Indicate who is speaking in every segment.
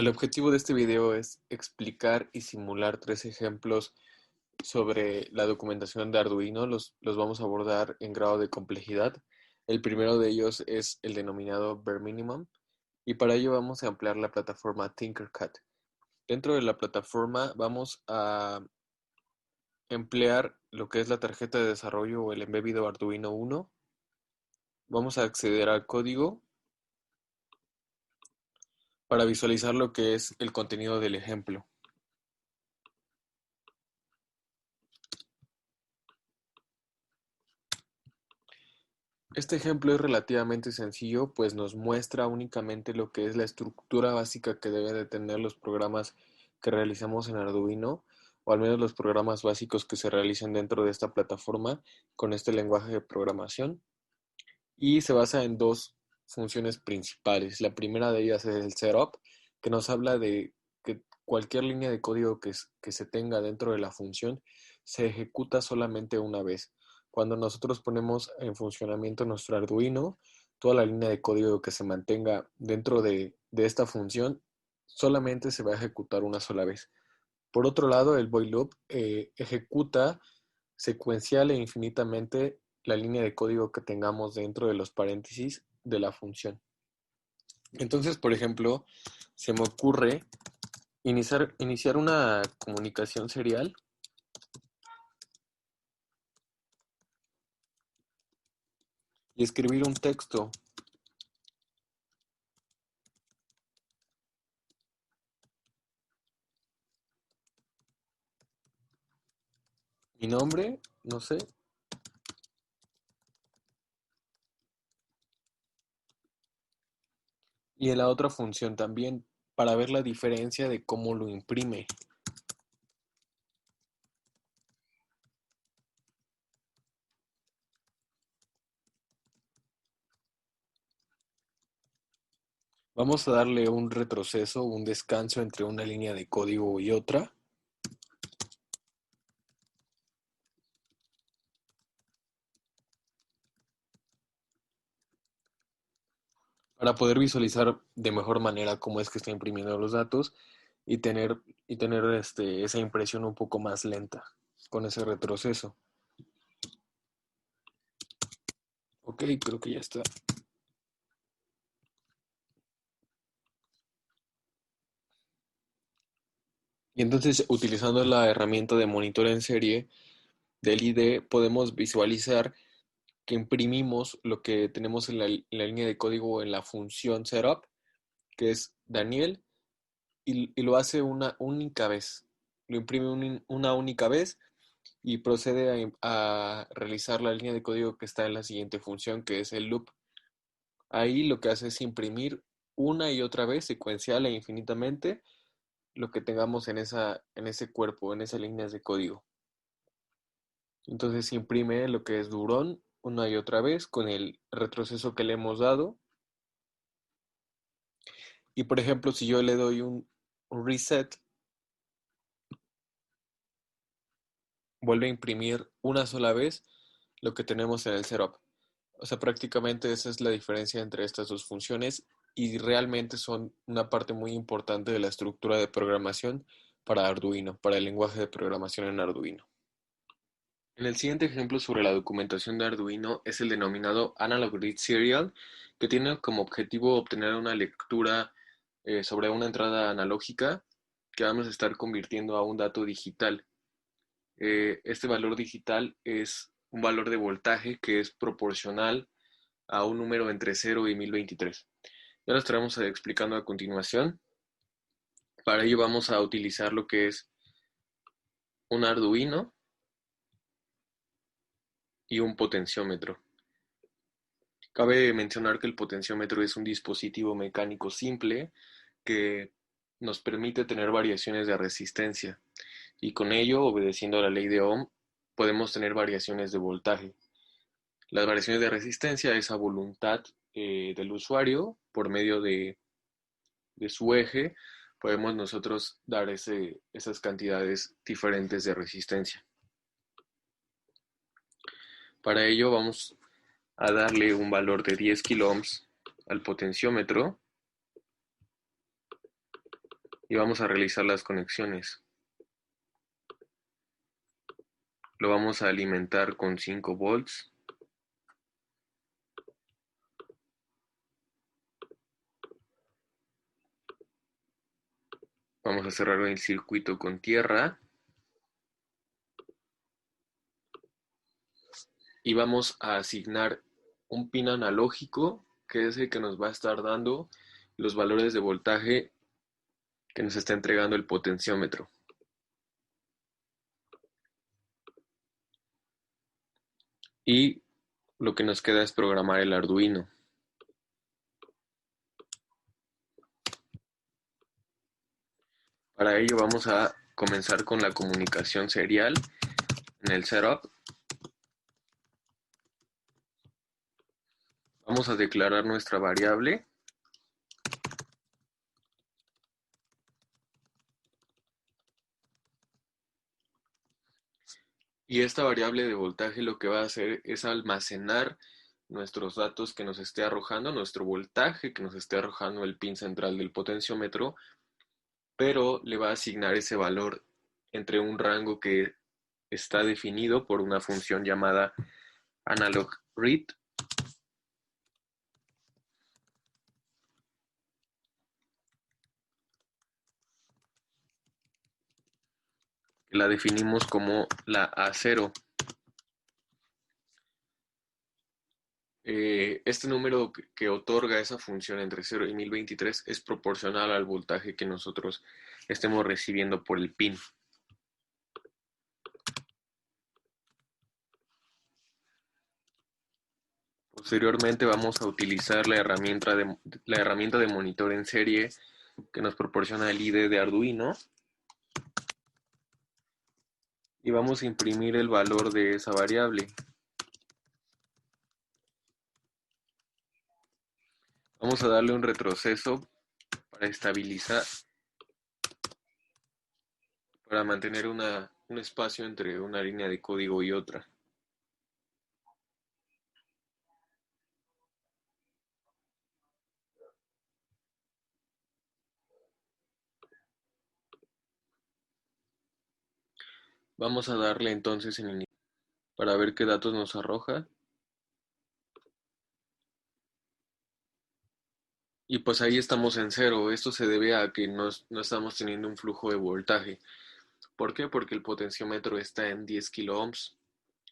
Speaker 1: El objetivo de este video es explicar y simular tres ejemplos sobre la documentación de Arduino. Los vamos a abordar en grado de complejidad. El primero de ellos es el denominado bare minimum y para ello vamos a emplear la plataforma Tinkercad. Dentro de la plataforma vamos a emplear lo que es la tarjeta de desarrollo o el embebido Arduino 1. Vamos a acceder al código para visualizar lo que es el contenido del ejemplo. Este ejemplo es relativamente sencillo, pues nos muestra únicamente lo que es la estructura básica que deben de tener los programas que realizamos en Arduino, o al menos los programas básicos que se realicen dentro de esta plataforma con este lenguaje de programación. Y se basa en dos funciones principales. La primera de ellas es el setup, que nos habla de que cualquier línea de código que se tenga dentro de la función se ejecuta solamente una vez. Cuando nosotros ponemos en funcionamiento nuestro Arduino, toda la línea de código que se mantenga dentro de esta función solamente se va a ejecutar una sola vez. Por otro lado, el void loop ejecuta secuencial e infinitamente la línea de código que tengamos dentro de los paréntesis de la función. Entonces, por ejemplo, se me ocurre iniciar una comunicación serial y escribir un texto. Mi nombre, no sé, y en la otra función también para ver la diferencia de cómo lo imprime. Vamos a darle un retroceso, un descanso entre una línea de código y otra. Para poder visualizar de mejor manera cómo es que está imprimiendo los datos y tener, esa impresión un poco más lenta con ese retroceso. Ok, creo que ya está. Y entonces, utilizando la herramienta de monitor en serie del IDE, podemos visualizar que imprimimos lo que tenemos en la línea de código en la función setup, que es Daniel, y lo hace una única vez. Lo imprime una única vez y procede a realizar la línea de código que está en la siguiente función, que es el loop. Ahí lo que hace es imprimir una y otra vez, secuencial e infinitamente, lo que tengamos en ese cuerpo, en esas líneas de código. Entonces imprime lo que es Durón una y otra vez con el retroceso que le hemos dado. Y por ejemplo, si yo le doy un reset, vuelve a imprimir una sola vez lo que tenemos en el setup. O sea, prácticamente esa es la diferencia entre estas dos funciones y realmente son una parte muy importante de la estructura de programación para Arduino, para el lenguaje de programación en Arduino. En el siguiente ejemplo sobre la documentación de Arduino es el denominado Analog Read Serial, que tiene como objetivo obtener una lectura sobre una entrada analógica que vamos a estar convirtiendo a un dato digital. Este valor digital es un valor de voltaje que es proporcional a un número entre 0 y 1023. Ya lo estaremos explicando a continuación. Para ello vamos a utilizar lo que es un Arduino y un potenciómetro. Cabe mencionar que el potenciómetro es un dispositivo mecánico simple que nos permite tener variaciones de resistencia y con ello, obedeciendo a la ley de Ohm, podemos tener variaciones de voltaje. Las variaciones de resistencia es a voluntad del usuario por medio de su eje, podemos nosotros dar esas cantidades diferentes de resistencia. Para ello vamos a darle un valor de 10 kiloohms al potenciómetro y vamos a realizar las conexiones. Lo vamos a alimentar con 5 volts. Vamos a cerrar el circuito con tierra. Y vamos a asignar un pin analógico, que es el que nos va a estar dando los valores de voltaje que nos está entregando el potenciómetro. Y lo que nos queda es programar el Arduino. Para ello vamos a comenzar con la comunicación serial en el setup. Vamos a declarar nuestra variable. Y esta variable de voltaje lo que va a hacer es almacenar nuestros datos que nos esté arrojando, nuestro voltaje que nos esté arrojando el pin central del potenciómetro, pero le va a asignar ese valor entre un rango que está definido por una función llamada analogread. Que la definimos como la A0. Este número que otorga esa función entre 0 y 1023 es proporcional al voltaje que nosotros estemos recibiendo por el pin. Posteriormente vamos a utilizar la herramienta de monitor en serie que nos proporciona el IDE de Arduino y vamos a imprimir el valor de esa variable. Vamos a darle un retroceso para estabilizar, para mantener un espacio entre una línea de código y otra. Vamos a darle entonces en inicio para ver qué datos nos arroja. Y pues ahí estamos en cero. Esto se debe a que no estamos teniendo un flujo de voltaje. ¿Por qué? Porque el potenciómetro está en 10 kilo ohms.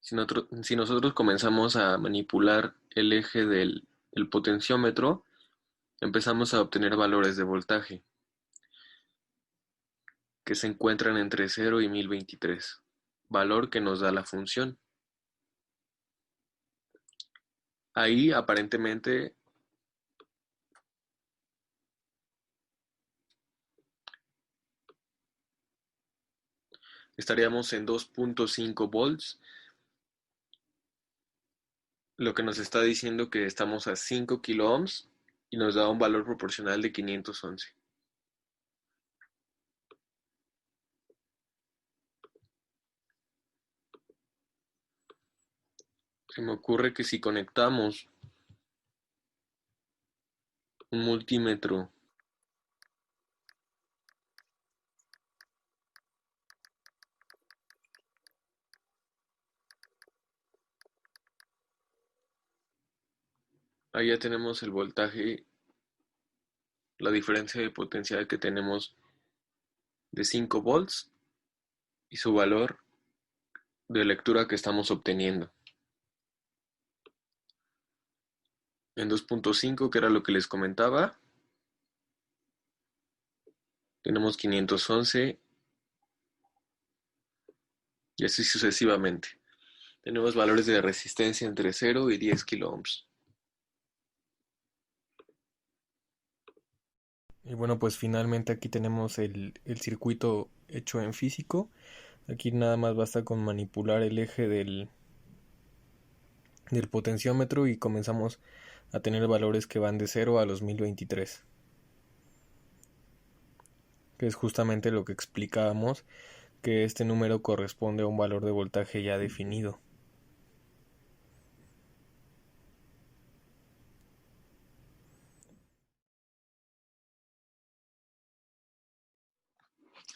Speaker 1: Si nosotros comenzamos a manipular el eje del potenciómetro, empezamos a obtener valores de voltaje que se encuentran entre 0 y 1023, valor que nos da la función. Ahí aparentemente estaríamos en 2.5 volts, lo que nos está diciendo que estamos a 5 kilo ohms y nos da un valor proporcional de 511. Se me ocurre que si conectamos un multímetro ahí ya tenemos el voltaje, la diferencia de potencial que tenemos de 5 volts y su valor de lectura que estamos obteniendo. En 2.5, que era lo que les comentaba, tenemos 511 y así sucesivamente. Tenemos valores de resistencia entre 0 y 10 kilo ohms. Y bueno, pues finalmente aquí tenemos el circuito hecho en físico. Aquí nada más basta con manipular el eje del potenciómetro y comenzamos a tener valores que van de 0 a los 1023, que es justamente lo que explicábamos, que este número corresponde a un valor de voltaje ya definido.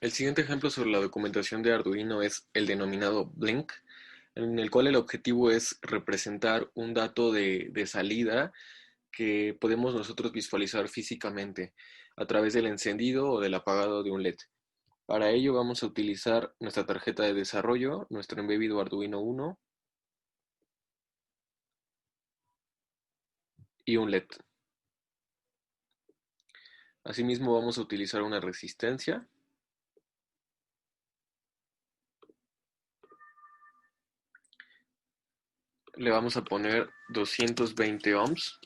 Speaker 1: El siguiente ejemplo sobre la documentación de Arduino es el denominado Blink, en el cual el objetivo es representar un dato de salida que podemos nosotros visualizar físicamente a través del encendido o del apagado de un LED. Para ello vamos a utilizar nuestra tarjeta de desarrollo, nuestro embebido Arduino Uno y un LED. Asimismo vamos a utilizar una resistencia. Le vamos a poner 220 ohms.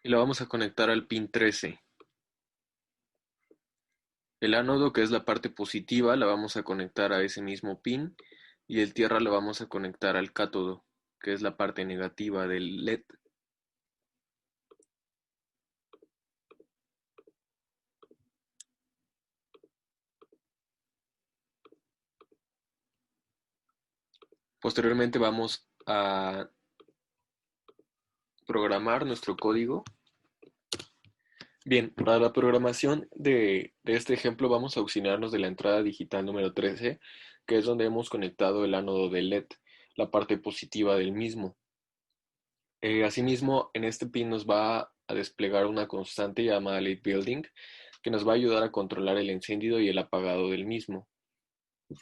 Speaker 1: Y la vamos a conectar al pin 13. El ánodo, que es la parte positiva, la vamos a conectar a ese mismo pin y el tierra lo vamos a conectar al cátodo, que es la parte negativa del LED. Posteriormente vamos a programar nuestro código. Bien, para la programación de este ejemplo vamos a auxiliarnos de la entrada digital número 13, que es donde hemos conectado el ánodo del LED, la parte positiva del mismo. Asimismo, en este pin nos va a desplegar una constante llamada Late Building, que nos va a ayudar a controlar el encendido y el apagado del mismo.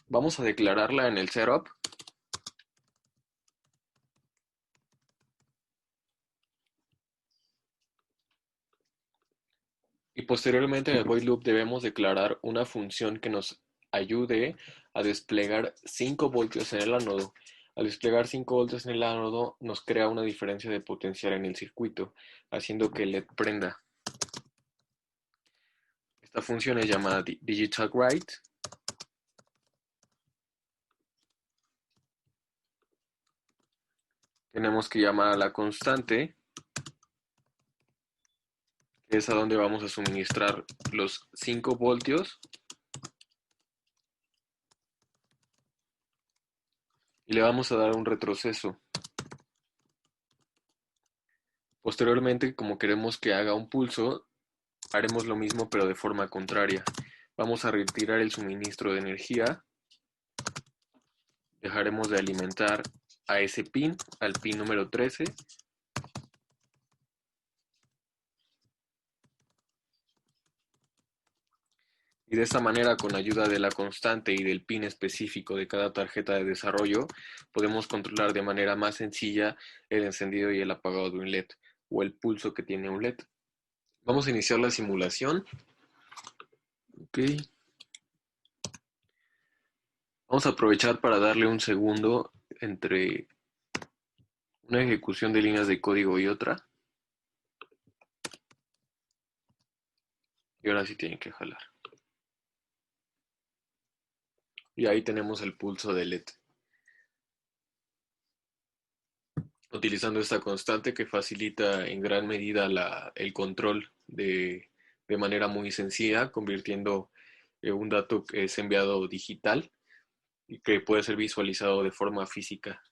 Speaker 1: Vamos a declararla en el setup. Y posteriormente en el void loop debemos declarar una función que nos ayude a desplegar 5 voltios en el ánodo. Al desplegar 5 voltios en el ánodo nos crea una diferencia de potencial en el circuito, haciendo que el LED prenda. Esta función es llamada digital write. Tenemos que llamar a la constante, que es a donde vamos a suministrar los 5 voltios. Y le vamos a dar un retroceso. Posteriormente, como queremos que haga un pulso, haremos lo mismo pero de forma contraria. Vamos a retirar el suministro de energía. Dejaremos de alimentar a ese pin, al pin número 13. Y de esta manera, con ayuda de la constante y del pin específico de cada tarjeta de desarrollo, podemos controlar de manera más sencilla el encendido y el apagado de un LED o el pulso que tiene un LED. Vamos a iniciar la simulación. Ok. Vamos a aprovechar para darle un segundo entre una ejecución de líneas de código y otra. Y ahora sí tiene que jalar. Y ahí tenemos el pulso de LED. Utilizando esta constante que facilita en gran medida el control de manera muy sencilla, convirtiendo un dato que es enviado digital y que puede ser visualizado de forma física.